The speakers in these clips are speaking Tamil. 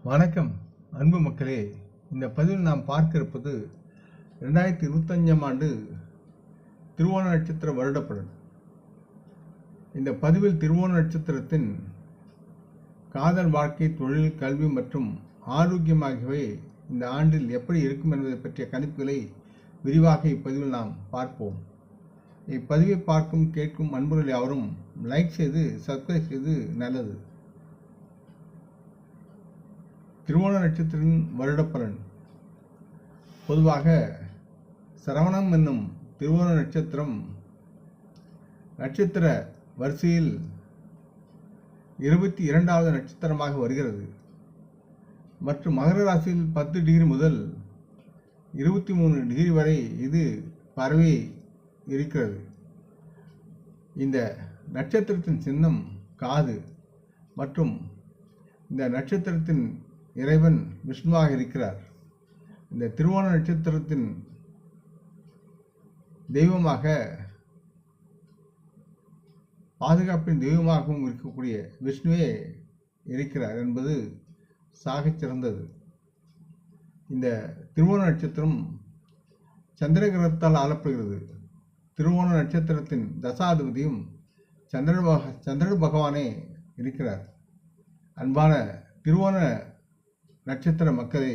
வணக்கம் அன்பு மக்களே. இந்த பதிவில் நாம் பார்க்க இருப்பது 2025ஆம் ஆண்டு திருவோண நட்சத்திர வருடப்பலன். இந்த பதிவில் திருவோண நட்சத்திரத்தின் காதல், வாழ்க்கை, தொழில், கல்வி மற்றும் ஆரோக்கியம் ஆகியவை இந்த ஆண்டில் எப்படி இருக்கும் என்பதை பற்றிய கணிப்புகளை விரிவாக இப்பதிவில் நாம் பார்ப்போம். இப்பதிவை பார்க்கும் கேட்கும் அன்புகள் யாவரும் லைக் செய்து சப்ஸ்கிரைப் செய்து நல்லது. திருவோண நட்சத்திரத்தின் வருடப்பலன். பொதுவாக சரவணம் என்னும் திருவோண நட்சத்திரம் நட்சத்திர வரிசையில் 22வது நட்சத்திரமாக வருகிறது மற்றும் மகர ராசியில் 10 டிகிரி முதல் 23 டிகிரி வரை இது பரவி இருக்கிறது. இந்த நட்சத்திரத்தின் சின்னம் காது மற்றும் இந்த நட்சத்திரத்தின் இறைவன் விஷ்ணுவாக இருக்கிறார். இந்த திருவோண நட்சத்திரத்தின் தெய்வமாக பாதுகாப்பின் தெய்வமாகவும் இருக்கக்கூடிய விஷ்ணுவே இருக்கிறார் என்பது சாகச் சிறந்தது. இந்த திருவோண நட்சத்திரம் சந்திர கிரகத்தால் ஆளப்படுகிறது. திருவோண நட்சத்திரத்தின் தசாதிபதியும் சந்திர பகவானே இருக்கிறார். அன்பான திருவோண நட்சத்திர மக்களே,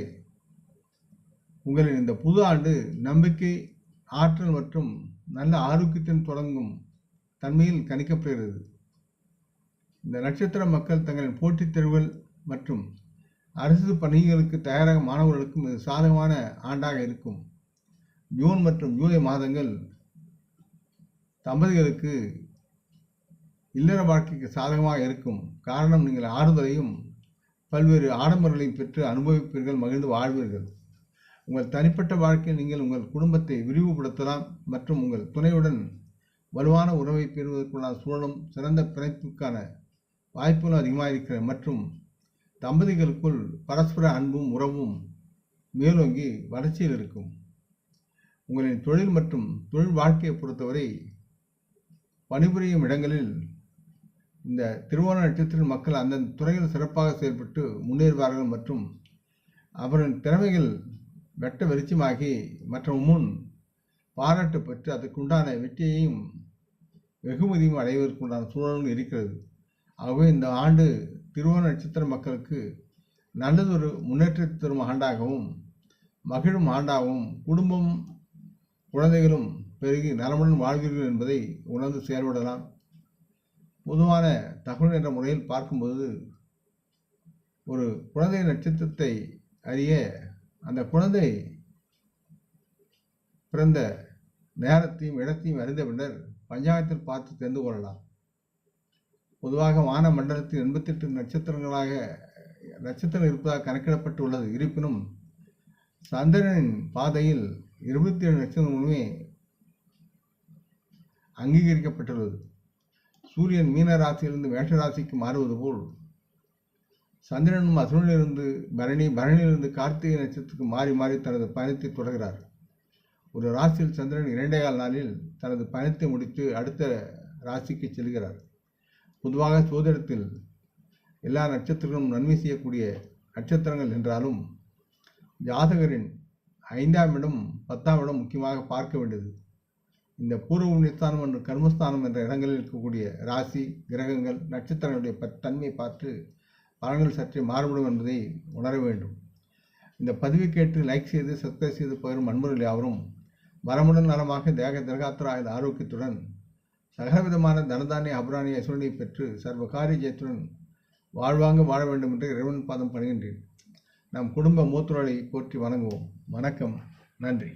உங்களின் இந்த புது ஆண்டு நம்பிக்கை, ஆற்றல் மற்றும் நல்ல ஆரோக்கியத்தின் தொடங்கும் தன்மையில் கணிக்கப்படுகிறது. இந்த நட்சத்திர மக்கள் தங்களின் போட்டித் தேர்வுகள் மற்றும் அரசு பணிகளுக்கு தயாராக மாணவர்களுக்கும் இது சாதகமான ஆண்டாக இருக்கும். ஜூன் மற்றும் ஜூலை மாதங்கள் தம்பதிகளுக்கு இல்லற வாழ்க்கைக்கு சாதகமாக இருக்கும். காரணம், நீங்கள் ஆறுதலையும் பல்வேறு ஆடம்பரங்களையும் பெற்று அனுபவிப்பீர்கள், மகிழ்ந்து வாழ்வீர்கள். உங்கள் தனிப்பட்ட வாழ்க்கையில் நீங்கள் உங்கள் குடும்பத்தை விரிவுபடுத்தலாம் மற்றும் உங்கள் துணையுடன் வலுவான உறவை பெறுவதற்குள்ள சூழலும் சிறந்த பிணைப்புக்கான வாய்ப்புகளும் அதிகமாக இருக்கிறது மற்றும் தம்பதிகளுக்குள் பரஸ்பர அன்பும் உறவும் மேலோங்கி வளர்ச்சியில் இருக்கும். உங்களின் தொழில் மற்றும் தொழில் வாழ்க்கையை பொறுத்தவரை பணிபுரியும் இடங்களில் இந்த திருவோண நட்சத்திர மக்கள் அந்தந்த துறையில் சிறப்பாக செயல்பட்டு முன்னேறுவார்கள் மற்றும் அவரின் திறமைகள் வெட்ட வெளிச்சமாகி மற்ற முன் பாராட்டு பெற்று அதற்குண்டான வெற்றியையும் வெகுமதியும் அடைவதற்குண்டான சூழலும் இருக்கிறது. ஆகவே இந்த ஆண்டு திருவோண நட்சத்திர மக்களுக்கு நல்லதொரு முன்னேற்றத்தை தரும் ஆண்டாகவும் மகிழும் ஆண்டாகவும் குடும்பம் குழந்தைகளும் பெருகி நலமுடன் வாழ்வீர்கள் என்பதை உணர்ந்து செயல்படலாம். பொதுவான தகவல் என்ற முறையில் பார்க்கும்போது ஒரு குழந்தை நட்சத்திரத்தை அறிய அந்த குழந்தை பிறந்த நேரத்தையும் இடத்தையும் அறிந்த பின்னர் பஞ்சாங்கத்தில் பார்த்து தெரிந்து கொள்ளலாம். பொதுவாக வான மண்டலத்தில் 88 நட்சத்திரங்கள் இருப்பதாக கணக்கிடப்பட்டு உள்ளது. இருப்பினும் சந்திரனின் பாதையில் 27 நட்சத்திரங்களுமே அங்கீகரிக்கப்பட்டுள்ளது. சூரியன் மீன ராசியிலிருந்து மேஷ ராசிக்கு மாறுவது போல் சந்திரனும் அசுரனிலிருந்து பரணியிலிருந்து கார்த்திகை நட்சத்திரத்துக்கு மாறி மாறி தனது பயணத்தை தொடர்கிறார். ஒரு ராசியில் சந்திரன் 2.25 நாளில் தனது பயணத்தை முடித்து அடுத்த ராசிக்கு செல்கிறார். பொதுவாக சோதனத்தில் எல்லா நட்சத்திரங்களும் நன்மை செய்யக்கூடிய நட்சத்திரங்கள் என்றாலும் ஜாதகரின் 5ஆம் இடம் 10ஆம் இடம் முக்கியமாக பார்க்க வேண்டியது. இந்த பூர்வ புண்ணியஸ்தானம் மற்றும் கர்மஸ்தானம் என்ற இடங்களில் இருக்கக்கூடிய ராசி, கிரகங்கள், நட்சத்திரங்களுடைய தன்மையை பார்த்து பலன்கள் சற்றே மாறுபடும் என்பதை உணர வேண்டும். இந்த பதிவை கேட்டு லைக் செய்து சப்ஸ்கிரைப் செய்து பகிரும் அன்பர்கள் யாவரும் வரமுடன் நலமாக திரகாத்திர ஆரோக்கியத்துடன் சகலவிதமான தனதானிய அபராணிய ஐஸ்வரனை பெற்று சர்வகாரிய ஜெயத்துடன் வாழ்வாங்க வாழ வேண்டும் என்று இறைவன் பாதம் பணிகின்றேன். நம் குடும்ப மூத்தோரை போற்றி வணங்குவோம். வணக்கம், நன்றி.